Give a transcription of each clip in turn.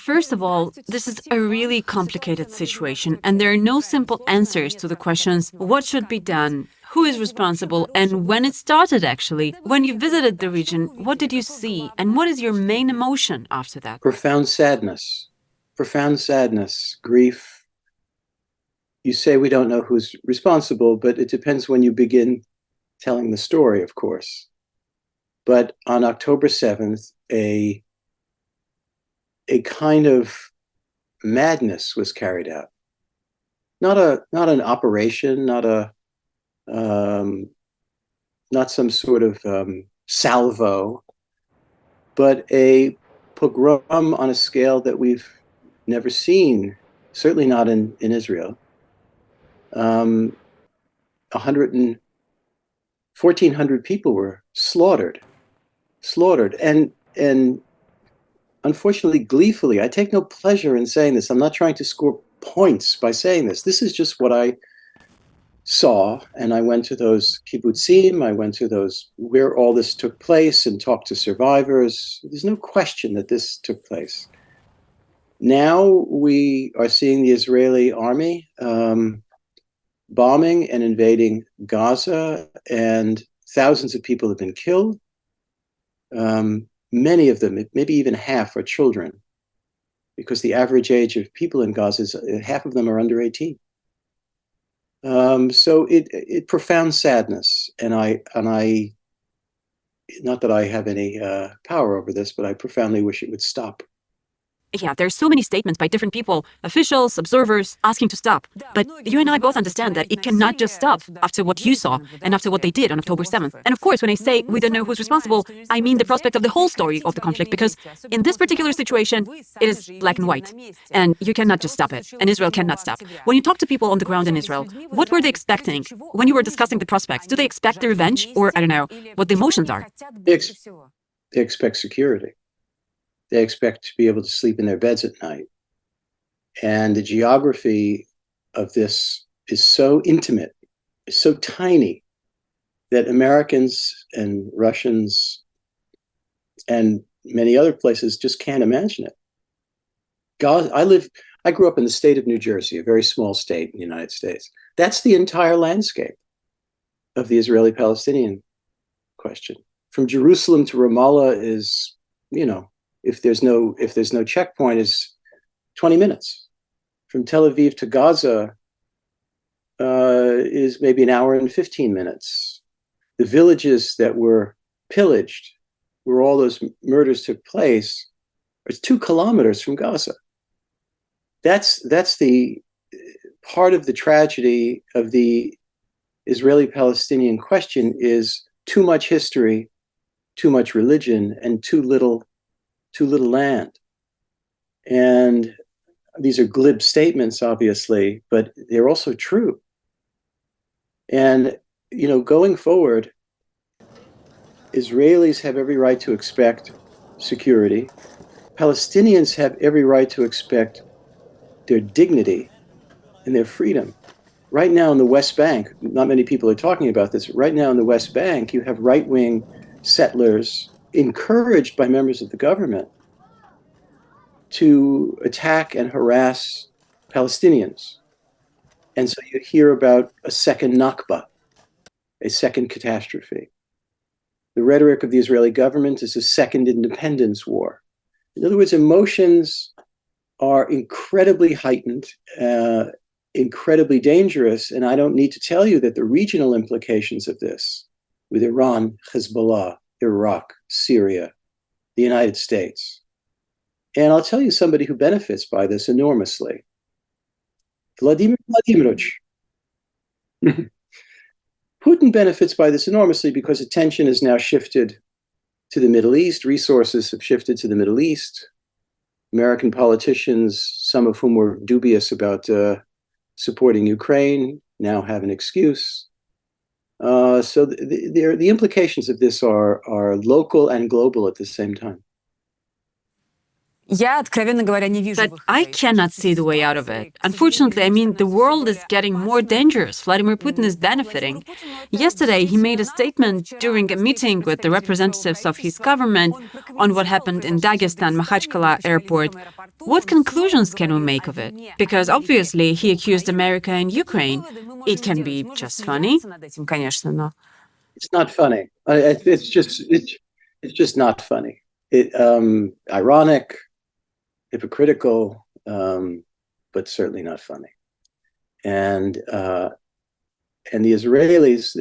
First of all, this is a really complicated situation, and there are no simple answers to the questions what should be done, who is responsible, and when it started actually. When you visited the region, what did you see, and what is your main emotion after that? Profound sadness, grief. You say we don't know who's responsible, but it depends when you begin telling the story, of course. But on October 7th, a kind of madness was carried out. Not an operation, not some sort of salvo, but a pogrom on a scale that we've never seen, certainly not in Israel. 1,400 people were slaughtered, and unfortunately, gleefully. I take no pleasure in saying this. I'm not trying to score points by saying this. This is just what I saw, and I went to those kibbutzim, I went to those where all this took place and talked to survivors. There's no question that this took place. Now we are seeing the Israeli army bombing and invading Gaza, and thousands of people have been killed. Many of them, maybe even half, are children, because the average age of people in Gaza is half of them are under 18. So it profound sadness, and I not that I have any power over this, but I profoundly wish it would stop. Yeah, there's so many statements by different people, officials, observers, asking to stop. But you and I both understand that it cannot just stop after what you saw and after what they did on October 7th. And of course, when I say we don't know who's responsible, I mean the prospect of the whole story of the conflict, because in this particular situation, it is black and white. And you cannot just stop it. And Israel cannot stop. When you talk to people on the ground in Israel, what were they expecting when you were discussing the prospects? Do they expect the revenge? Or, I don't know, what the emotions are? They expect security. They expect to be able to sleep in their beds at night. And the geography of this is so intimate, is so tiny, that Americans and Russians and many other places just can't imagine it. I grew up in the state of New Jersey, a very small state in the United States. That's the entire landscape of the Israeli-Palestinian question. From Jerusalem to Ramallah is, if there's no checkpoint, is 20 minutes. From Tel Aviv to Gaza is maybe an hour and 15 minutes. The villages that were pillaged, where all those murders took place, are 2 kilometers from Gaza. That's the part of the tragedy of the Israeli-Palestinian question, is too much history, too much religion, and too little land. And these are glib statements, obviously, but they're also true. And, going forward, Israelis have every right to expect security. Palestinians have every right to expect their dignity and their freedom. Right now in the West Bank, not many people are talking about this, right now in the West Bank, you have right-wing settlers encouraged by members of the government to attack and harass Palestinians. And so you hear about a second Nakba, a second catastrophe. The rhetoric of the Israeli government is a second independence war. In other words, emotions are incredibly heightened, incredibly dangerous, and I don't need to tell you that the regional implications of this, with Iran, Hezbollah, Iraq, Syria, the United States. And I'll tell you somebody who benefits by this enormously. Vladimir Vladimirovich. Putin benefits by this enormously because attention is now shifted to the Middle East. Resources have shifted to the Middle East. American politicians, some of whom were dubious about supporting Ukraine, now have an excuse. So the implications of this are local and global at the same time. But I cannot see the way out of it. Unfortunately, I mean, the world is getting more dangerous. Vladimir Putin is benefiting. Yesterday, he made a statement during a meeting with the representatives of his government on what happened in Dagestan, Makhachkala airport. What conclusions can we make of it? Because obviously, he accused America and Ukraine. It can be just funny. It's not funny. It's just not funny. Ironic, hypocritical, but certainly not funny. And the Israelis,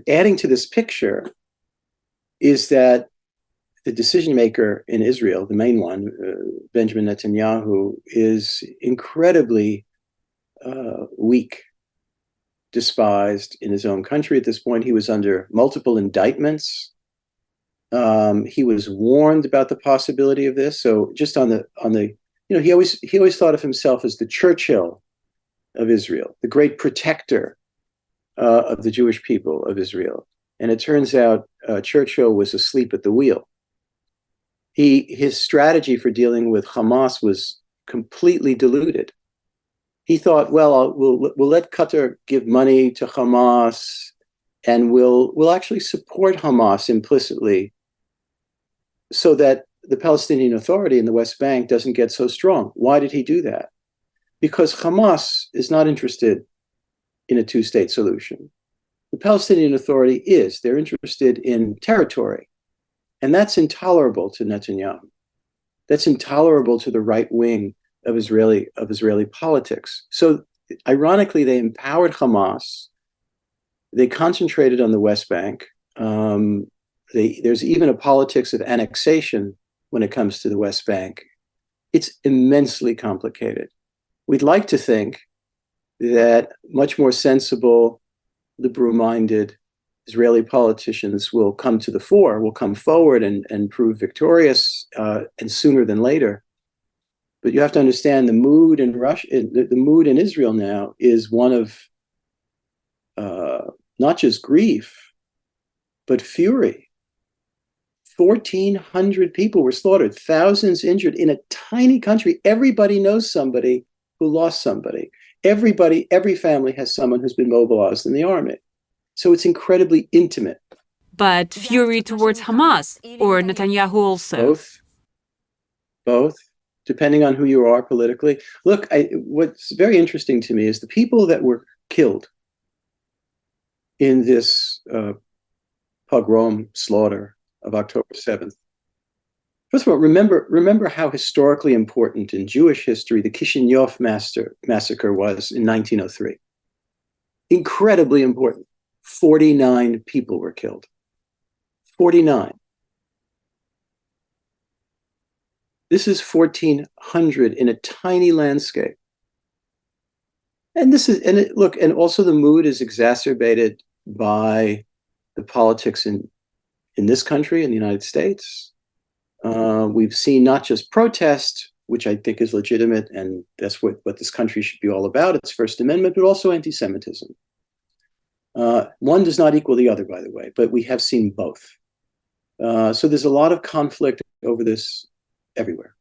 adding to this picture is that the decision maker in Israel, the main one, Benjamin Netanyahu, is incredibly weak, despised in his own country at this point. He was under multiple indictments. He was warned about the possibility of this. So just on the he always thought of himself as the Churchill of Israel, the great protector of the Jewish people of Israel. And it turns out Churchill was asleep at the wheel. His strategy for dealing with Hamas was completely diluted. He thought, well, we'll let Qatar give money to Hamas, and we'll actually support Hamas implicitly, so that the Palestinian Authority in the West Bank doesn't get so strong. Why did he do that? Because Hamas is not interested in a two-state solution. The Palestinian Authority is. They're interested in territory. And that's intolerable to Netanyahu. That's intolerable to the right wing of Israeli politics. So ironically, they empowered Hamas. They concentrated on the West Bank. There's even a politics of annexation when it comes to the West Bank. It's immensely complicated. We'd like to think that much more sensible, liberal-minded Israeli politicians will come to the fore, will come forward and prove victorious, and sooner than later. But you have to understand the mood in Russia, the mood in Israel now is one of not just grief, but fury. 1,400 people were slaughtered, thousands injured in a tiny country. Everybody knows somebody who lost somebody. Every family has someone who's been mobilized in the army. So it's incredibly intimate. But fury towards Hamas or Netanyahu also? Both, depending on who you are politically. Look, what's very interesting to me is the people that were killed in this pogrom slaughter of October 7th. First of all, remember how historically important in Jewish history the Kishinev massacre was in 1903. Incredibly important. 49 people were killed. 49. This is 1,400 in a tiny landscape. And also the mood is exacerbated by the politics in this country, in the United States. We've seen not just protest, which I think is legitimate, and that's what this country should be all about, its First Amendment, but also anti-Semitism. One does not equal the other, by the way, but we have seen both. So there's a lot of conflict over this everywhere.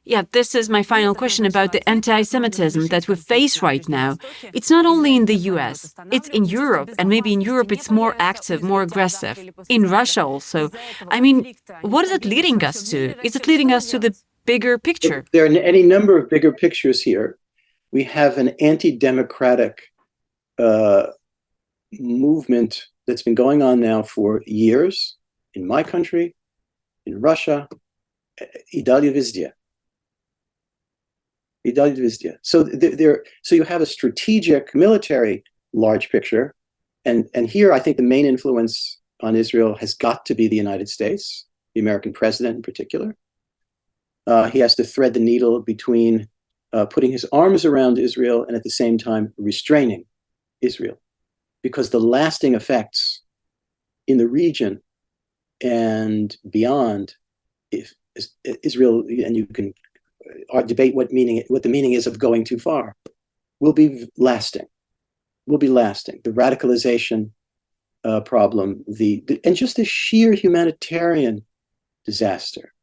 Yeah, this is my final question about the anti-Semitism that we face right now. It's not only in the US, it's in Europe, and maybe in Europe it's more active, more aggressive. In Russia also. I mean, what is it leading us to? Is it leading us to the bigger picture? There are any number of bigger pictures here. We have an anti-democratic movement that's been going on now for years in my country, in Russia, So so you have a strategic military large picture, and here I think the main influence on Israel has got to be the United States, the American president in particular. He has to thread the needle between putting his arms around Israel and at the same time restraining Israel, because the lasting effects in the region and beyond, if Israel, and you can debate what the meaning is of going too far, will be lasting. The radicalization problem, and just the sheer humanitarian disaster,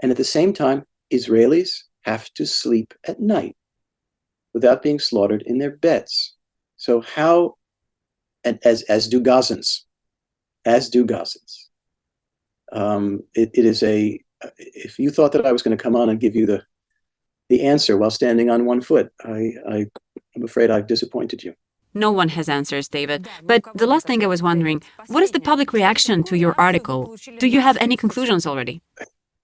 and at the same time, Israelis have to sleep at night without being slaughtered in their beds. So how, and as do Gazans, it is if you thought that I was going to come on and give you the answer while standing on one foot, I'm afraid I've disappointed you. No one has answers, David. But the last thing I was wondering, what is the public reaction to your article? Do you have any conclusions already?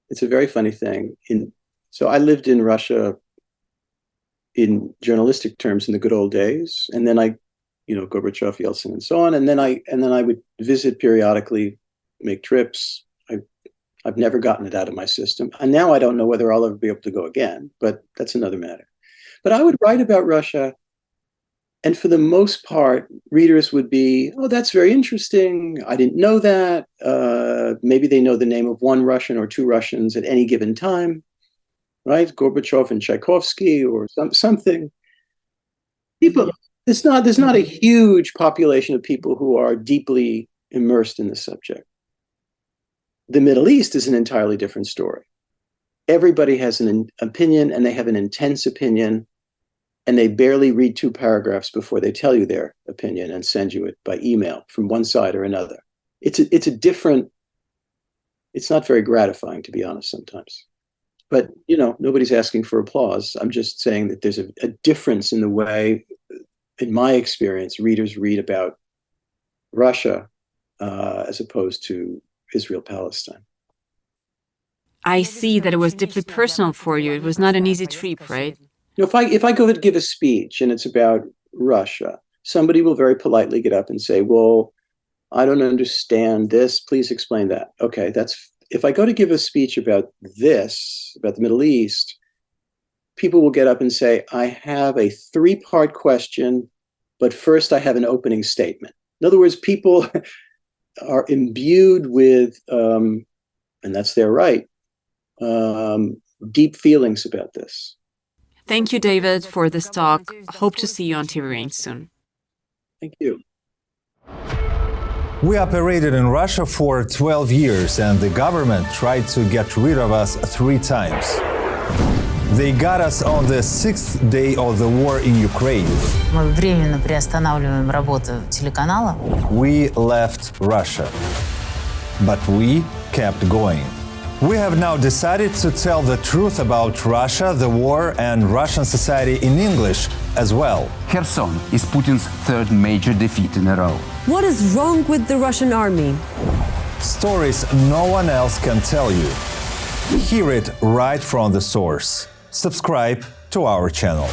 It's a very funny thing. So I lived in Russia in journalistic terms in the good old days, and then Gorbachev, Yeltsin, and so on, and then I would visit periodically, make trips. I've never gotten it out of my system, and now I don't know whether I'll ever be able to go again. But that's another matter. But I would write about Russia, and for the most part, readers would be, "Oh, that's very interesting. I didn't know that." Maybe they know the name of one Russian or two Russians at any given time, right? Gorbachev and Tchaikovsky or something. People, there's not a huge population of people who are deeply immersed in the subject. The Middle East is an entirely different story. Everybody has an opinion, and they have an intense opinion, and they barely read 2 paragraphs before they tell you their opinion and send you it by email from one side or another. It's not very gratifying, to be honest, sometimes. But, nobody's asking for applause. I'm just saying that there's a difference in the way, in my experience, readers read about Russia as opposed to Israel-Palestine. I see that it was deeply personal for you. It was not an easy trip, right? If I go to give a speech and it's about Russia, somebody will very politely get up and say, "Well, I don't understand this. Please explain that." Okay, if I go to give a speech about the Middle East, people will get up and say, "I have a 3-part question, but first I have an opening statement." In other words, people are imbued with, and that's their right, deep feelings about this. Thank you, David, for this talk. Hope to see you on TV Range soon. Thank you. We operated in Russia for 12 years, and the government tried to get rid of us 3 times. They got us on the 6th day of the war in Ukraine. Мы временно приостанавливаем работу телеканала. We left Russia, but we kept going. We have now decided to tell the truth about Russia, the war, and Russian society in English as well. Kherson is Putin's 3rd major defeat in a row. What is wrong with the Russian army? Stories no one else can tell you. Hear it right from the source. Subscribe to our channel.